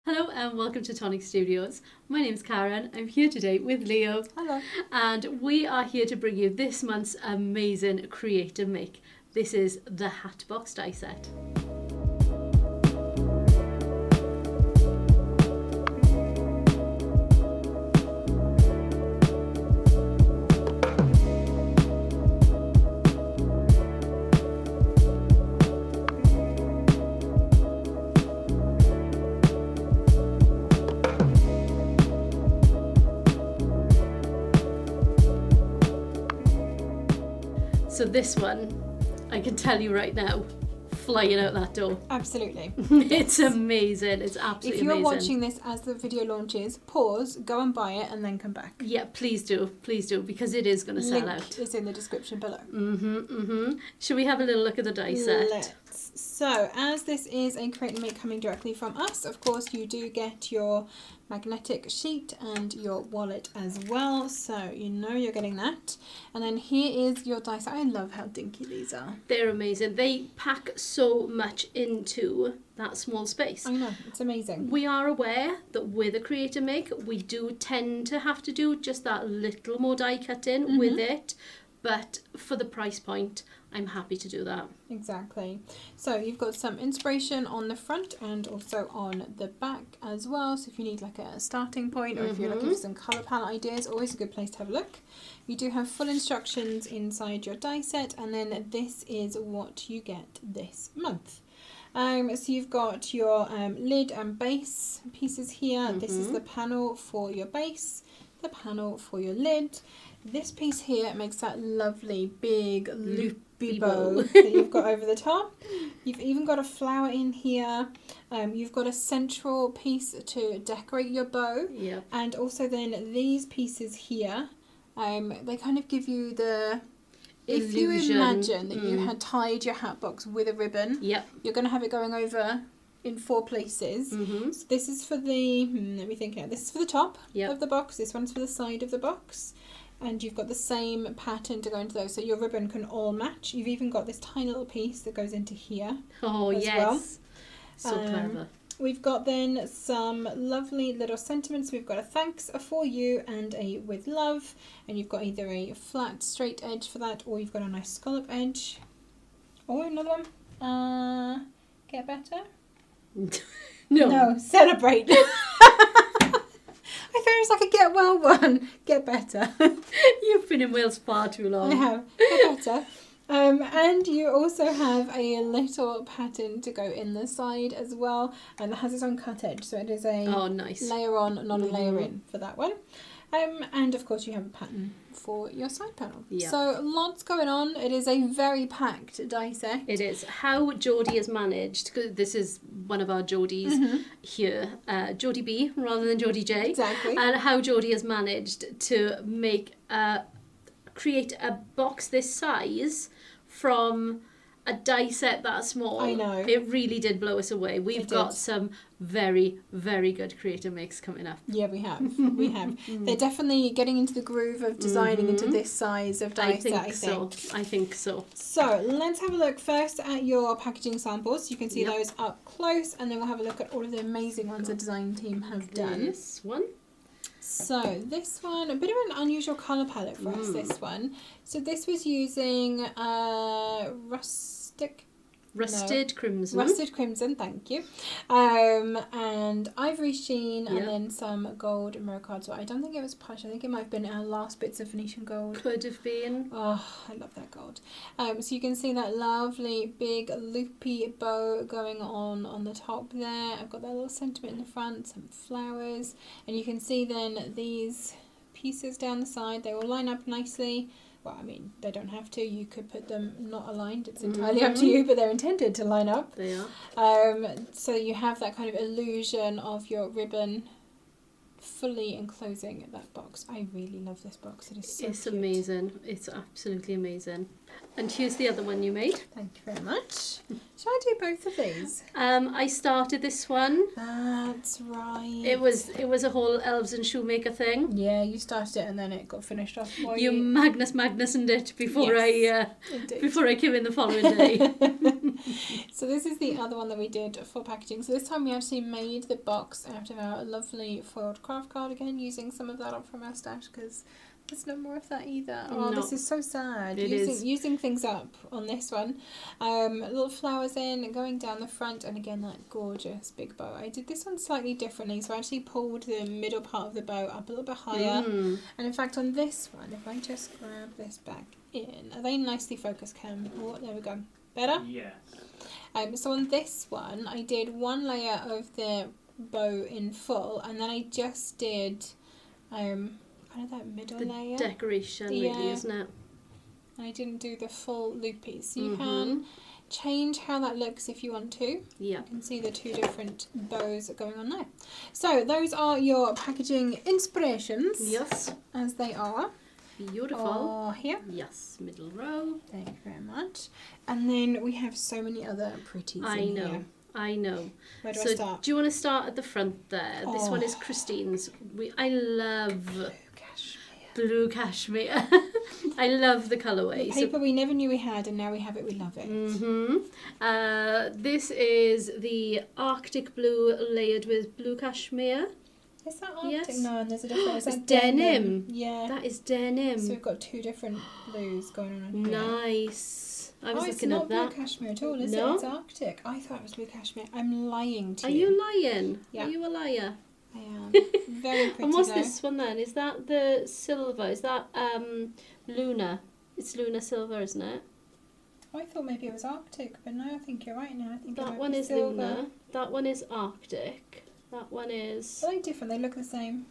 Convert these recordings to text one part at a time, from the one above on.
Hello and welcome to Tonic Studios. My name's Karen. I'm here today with Leo. Hello. And we are here to bring you this month's amazing creative make. This is the Hatbox die set. So this one, I can tell you right now, flying out that door. Absolutely. It's amazing. It's absolutely amazing. If you're watching this as the video launches, pause, go and buy it, and then come back. Yeah, please do, because it is going to sell out. Link is in the description below. Should we have a little look at the die set? Let's. So, as this is a create and make coming directly from us, of course you do get your magnetic sheet and your wallet as well, so you know you're getting that. And then here is your dice. I love how dinky these are. They're amazing. They pack so much into that small space. I know, it's amazing. We are aware that with a create and make, we do tend to have to do just that little more die cutting with it, but for the price point, I'm happy to do that. Exactly. So you've got some inspiration on the front and also on the back as well. So if you need like a starting point or if you're looking for some colour palette ideas, always a good place to have a look. You do have full instructions inside your die set, and then this is what you get this month. So you've got your lid and base pieces here. This is the panel for your base, the panel for your lid. This piece here makes that lovely big loopy bow that you've got over the top. You've even got a flower in here. You've got a central piece to decorate your bow. Yeah. And also then these pieces here, they kind of give you the... If you imagine that you had tied your hat box with a ribbon, you're going to have it going over in 4 places. So this is for the, let me think here. This is for the top of the box. This one's for the side of the box. And you've got the same pattern to go into those, so your ribbon can all match. You've even got this tiny little piece that goes into here. Oh, yes. So clever. We've got then some lovely little sentiments. We've got a thanks, a for you, and a with love. And you've got either a flat, straight edge for that, or you've got a nice scallop edge. Oh, another one. Get better? No, celebrate. I thought it was like a get well one. Get better. You've been in Wales far too long. I have. Get better. And you also have a little pattern to go in the side as well, and it has its own cut edge, so it is a layer on, not a layer in for that one. And of course you have a pattern for your side panel. Yeah. So lots going on. It is a very packed die set. It is. How Geordie has managed, because this is one of our Geordies here, Geordie B rather than Geordie J. Exactly. And how Geordie has managed to create a box this size from a die set that small. I know. It really did blow us away. We've got some very, very good creative makes coming up. Yeah, we have. We have. They're definitely getting into the groove of designing into this size of die set, I think. So. So let's have a look first at your packaging samples. You can see those up close, and then we'll have a look at all of the amazing ones the design team have done. This one. So this one, a bit of an unusual colour palette for us, this one. So this was using Rusted Crimson, thank you. And Ivory Sheen, and then some gold mirror cards. Well, I don't think it was plush. I think it might have been our last bits of Venetian gold. Could have been. Oh, I love that gold. So you can see that lovely big loopy bow going on the top there. I've got that little sentiment in the front, some flowers. And you can see then these pieces down the side. They will line up nicely. Well, I mean, they don't have to. You could put them not aligned. It's entirely up to you, but they're intended to line up. They are. So you have that kind of illusion of your ribbon fully enclosing that box. I really love this box. It is so cute. Amazing. It's absolutely amazing. And here's the other one you made. Thank you very much. Shall I do both of these? I started this one. That's right. It was a whole elves and shoemaker thing. Yeah, you started it and then it got finished off. You Magnusoned it before I came in the following day. So this is the other one that we did for packaging. So this time we actually made the box out of our lovely foiled craft card again, using some of that up from our stash because there's no more of that either. Oh, No. this is so sad. It is. Using things up on this one. Little flowers in, going down the front, and again that gorgeous big bow. I did this one slightly differently, so I actually pulled the middle part of the bow up a little bit higher. And in fact on this one, if I just grab this back in, are they nicely focused, Cam? Oh, there we go. Better? Yes. So on this one, I did one layer of the bow in full, and then I just did kind of that middle layer. Decoration, Yeah. really, isn't it? I didn't do the full loopies. So you can change how that looks if you want to. Yeah. You can see the two different bows going on there. So those are your packaging inspirations. Yes. As they are. Beautiful. Oh, here. Yes, middle row. Thank you very much. And then we have so many other pretties in here. I know. Where do So I start? do you want to start at the front there? This one is Christine's. I love blue cashmere. I love the colourway. The paper we never knew we had, and now we have it, we love it. This is the Arctic blue layered with blue cashmere. Is that Arctic? Yes. No, and there's a difference. It's denim. Yeah. That is denim. So we've got two different blues going on in here. Nice. I was it's looking not at that. blue cashmere at all, is No. it? It's Arctic. I thought it was blue cashmere. I'm lying to Are you. you lying? Yeah. Are you a liar? I am. Very pretty And what's though. this one then? Is that the silver? Is that Luna? It's Luna silver, isn't it? I thought maybe it was Arctic, but no, I think you're right now. I think it That might one be is silver. Luna. That one is Arctic. That one is... Are they different? They look the same.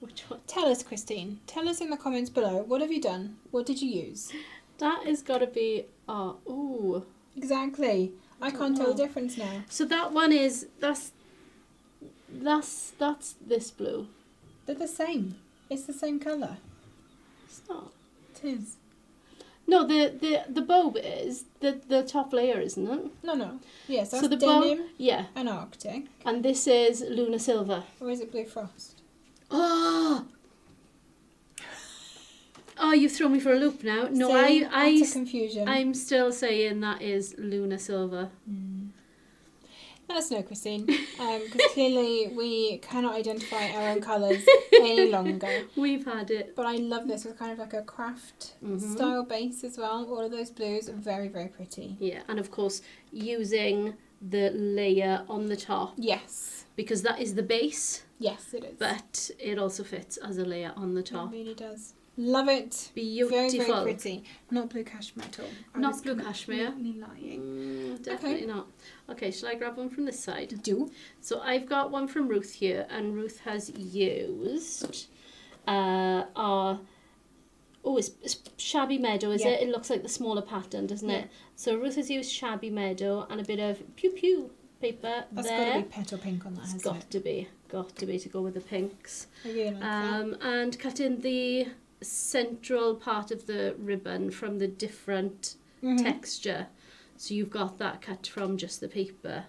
Which one? Tell us, Christine. Tell us in the comments below. What have you done? What did you use? That has got to be... ooh. Exactly. I don't can't tell the know. difference now. So that one is... That's this blue. They're the same. It's the same colour. It's not. It is. No, the bow is the top layer, isn't it? No. Yes, that's So the denim bow, yeah, and Arctic. and this is Luna silver. Or is it Blue Frost? Oh, you've thrown me for a loop now. No, See? I Utter confusion. I'm still saying that is Luna silver. Let us know, Christine, because clearly we cannot identify our own colours any longer. We've had it. But I love this with kind of like a craft style base as well. All of those blues are very, very pretty. Yeah, and of course using the layer on the top Yes. because that is the base, Yes, it is. but it also fits as a layer on the top. It really does. Love it. Beautiful. Very, very pretty. Not blue cashmere at all. I Not was blue cashmere. completely lying. Definitely not. Okay, shall I grab one from this side? Do. So I've got one from Ruth here, and Ruth has used it's Shabby Meadow, is Yeah. it? It looks like the smaller pattern, doesn't Yeah. it? So Ruth has used Shabby Meadow and a bit of Pew Pew paper That's there. got to be petal pink on that, It's hasn't got it? to be to go with the pinks. I really like that. And cut in the central part of the ribbon from the different texture. So you've got that cut from just the paper.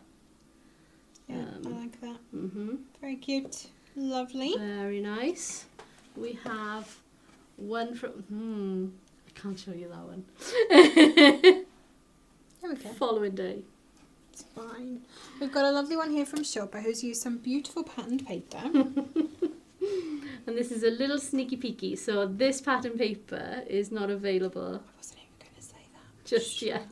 Yeah, I like that. Mm-hmm. Very cute. Lovely. Very nice. We have one from... I can't show you that one. There we go. Following day. It's fine. We've got a lovely one here from Shopper who's used some beautiful patterned paper. And this is a little sneaky peeky. So this pattern paper is not available I wasn't even going to say that. just yet.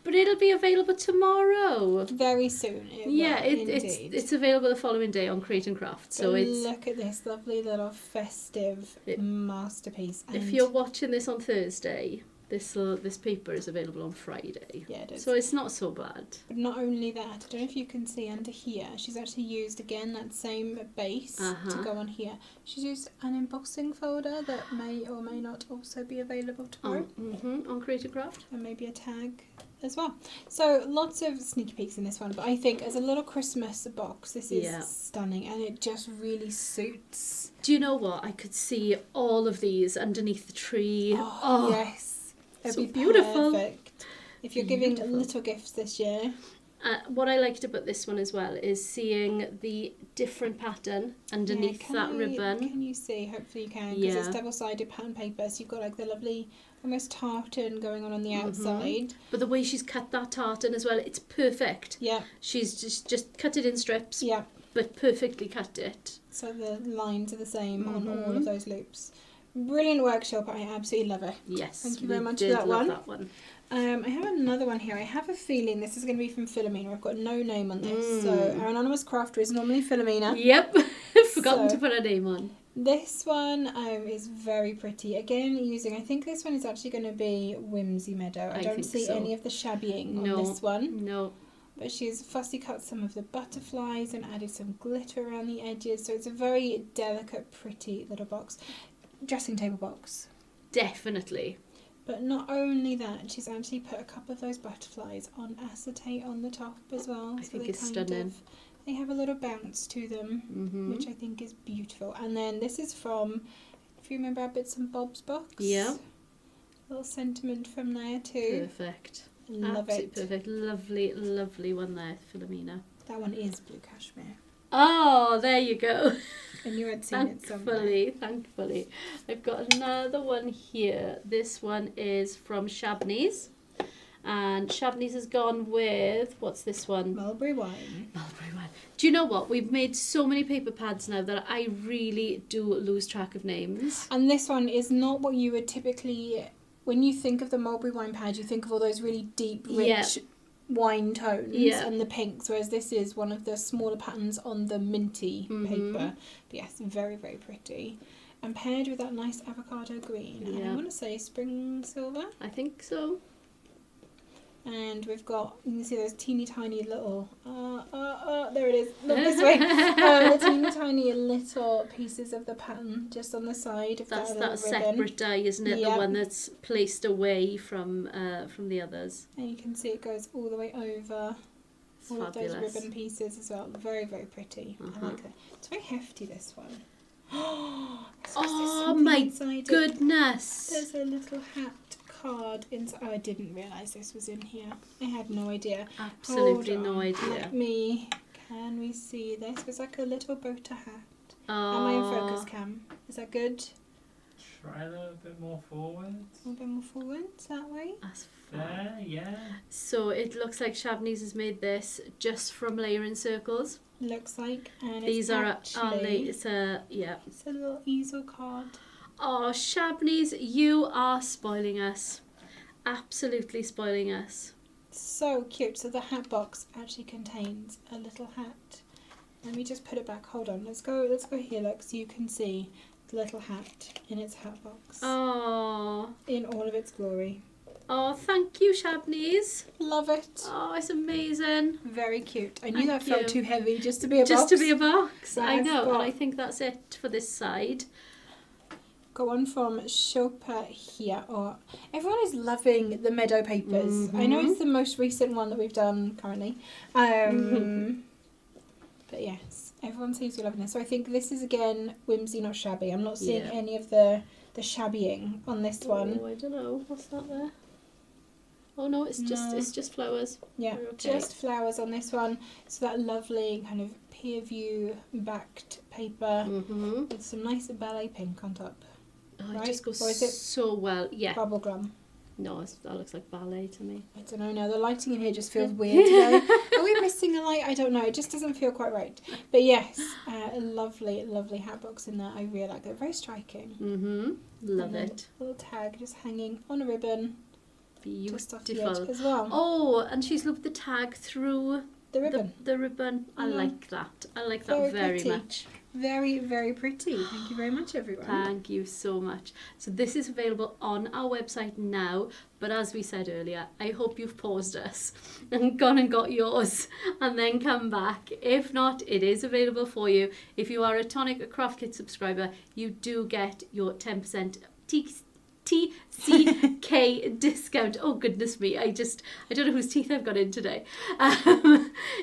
But it'll be available tomorrow. Very soon. It's available the following day on Create and Craft. So it's... Look at this lovely little festive masterpiece. If And you're watching this on Thursday, this paper is available on Friday. Yeah, it is. So it's not so bad. But not only that, I don't know if you can see under here, she's actually used again that same base to go on here. She's used an embossing folder that may or may not also be available tomorrow. On Create and Craft. And maybe a tag as well. So lots of sneaky peeks in this one, but I think as a little Christmas box, this is stunning and it just really suits. Do you know what? I could see all of these underneath the tree. Yes. It'd so be beautiful. perfect. If you're giving little gifts this year. What I liked about this one as well is seeing the different pattern underneath that ribbon. Can you see? Hopefully you can, because it's double-sided pattern paper, so you've got like the lovely almost tartan going on the outside. But the way she's cut that tartan as well, it's perfect. Yeah. She's just cut it in strips. Yeah. But perfectly cut it. So the lines are the same on all of those loops. Brilliant workshop. I absolutely love it. Yes. Thank you very much for that one. That one. I have another one here. I have a feeling this is going to be from Philomena. I've got no name on this. So our anonymous crafter is normally Philomena. Yep. Forgotten to put a name on. This one is very pretty. Again, I think this one is actually going to be Whimsy Meadow. I don't see any of the shabbying on this one. No. But she's fussy cut some of the butterflies and added some glitter around the edges. So it's a very delicate, pretty little box. Dressing table box. Definitely. But not only that, she's actually put a couple of those butterflies on acetate on the top as well. I think it's stunning. They have a little bounce to them, which I think is beautiful. And then this is from, if you remember, our Bits and Bobs box. Yeah. Little sentiment from there too. Perfect. Love it. Perfect. Lovely, lovely one there, Philomena. That one is blue cashmere. Oh, there you go. And you had seen it somewhere. Thankfully. I've got another one here. This one is from Shabney's. And Shabney's has gone with, what's this one? Mulberry Wine. Mulberry Wine. Do you know what? We've made so many paper pads now that I really do lose track of names. And this one is not what you would typically, when you think of the Mulberry Wine pad, you think of all those really deep, rich wine tones and the pinks, whereas this is one of the smaller patterns on the minty paper. But yes, very, very pretty. And paired with that nice avocado green. And I want to say spring silver. I think so. And we've got, you can see those teeny tiny little, there it is, look this way, the teeny tiny little pieces of the pattern just on the side of that's that separate die, isn't it? The one that's placed away from the others. And you can see it goes all the way over all of those ribbon pieces as well. Very, very pretty. I like that. It's very hefty, this one. Oh my goodness! There's a little hat card inside. Oh, I didn't realise this was in here. I had no idea. Absolutely no idea. Can we see this? It's like a little boater hat. Oh. Am I in focus, Cam? Is that good? Try a little bit more forwards. A bit more forwards, that way? That's there, yeah. So it looks like Shabney's has made this just from layering circles. Looks like. And these are actually, it's a little easel card. Oh, Shabney's, you are spoiling us. Absolutely spoiling us. So cute. So the hat box actually contains a little hat. Let me just put it back. Hold on. Let's go here, look, so you can see the little hat in its hat box. Oh. In all of its glory. Oh, thank you, Shabney's. Love it. Oh, it's amazing. Very cute. I knew that felt too heavy just to be a box. Just to be a box. But I know, and I think that's it for this side. Got one from Shilpa here. Oh, everyone is loving the Meadow papers. I know it's the most recent one that we've done currently. But yes, everyone seems to be loving this. So I think this is again whimsy, not shabby. I'm not seeing any of the shabbying on this one. Oh, I don't know. What's that there? Oh no, it's just flowers. Yeah, okay. Just flowers on this one. So that lovely kind of peer view backed paper with some nice ballet pink on top. Oh, right? It just goes or is it so well. Yeah. Bubblegum. No, that looks like ballet to me. I don't know. Now the lighting in here just feels weird today. Are we missing a light? I don't know. It just doesn't feel quite right. But yes, a lovely, lovely hat box in there. I really like it. Very striking. Love it. A little tag just hanging on a ribbon. Beautiful. Just off the edge as well. Oh, and she's looped the tag through the ribbon. The ribbon. I like that. I like that very much. Very, very pretty. Thank you very much, everyone. Thank you so much. So this is available on our website now, but as we said earlier, I hope you've paused us and gone and got yours and then come back. If not, it is available for you. If you are a Tonic Craft Kit subscriber, you do get your 10% TCK discount. Oh goodness me, I don't know whose teeth I've got in today.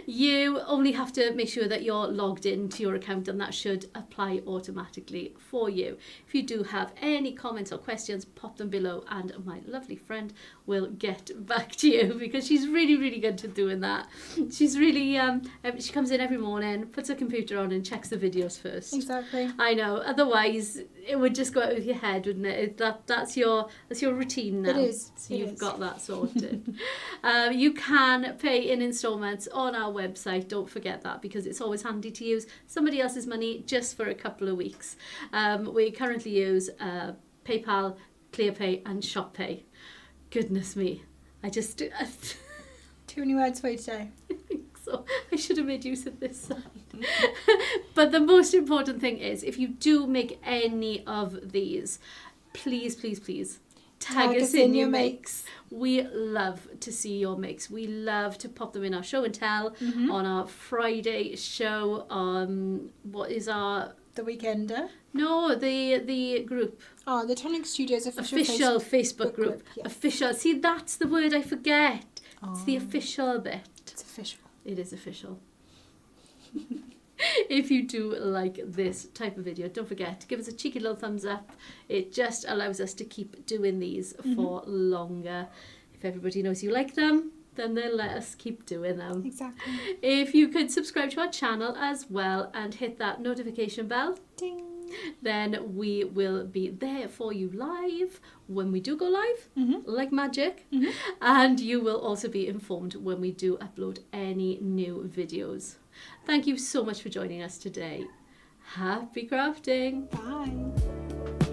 You only have to make sure that you're logged into your account, and that should apply automatically for you. If you do have any comments or questions, pop them below and my lovely friend will get back to you, because she's really, really good at doing that. She's really, she comes in every morning, puts her computer on and checks the videos first. Exactly. I know, otherwise it would just go out of your head, wouldn't it? That's your routine now. It is. So you've got that sorted. You can pay in installments on our website. Don't forget that, because it's always handy to use somebody else's money just for a couple of weeks. We currently use PayPal, ClearPay and ShopPay. Goodness me. I just... Too many words for you today. So I should have made use of this side. But the most important thing is, if you do make any of these, please, please, please tag us in your makes. We love to see your makes. We love to pop them in our show and tell on our Friday show. What is our... The Weekender. No, the group. Oh, the Tonic Studios official Facebook group. Yes. Official. See, that's the word I forget. It's the official bit. It's official. It is official. If you do like this type of video, don't forget to give us a cheeky little thumbs up. It just allows us to keep doing these for longer. If everybody knows you like them, then they'll let us keep doing them. Exactly. If you could subscribe to our channel as well and hit that notification bell, Ding. then we will be there for you live when we do go live, like magic. And you will also be informed when we do upload any new videos. Thank you so much for joining us today. Happy crafting! Bye.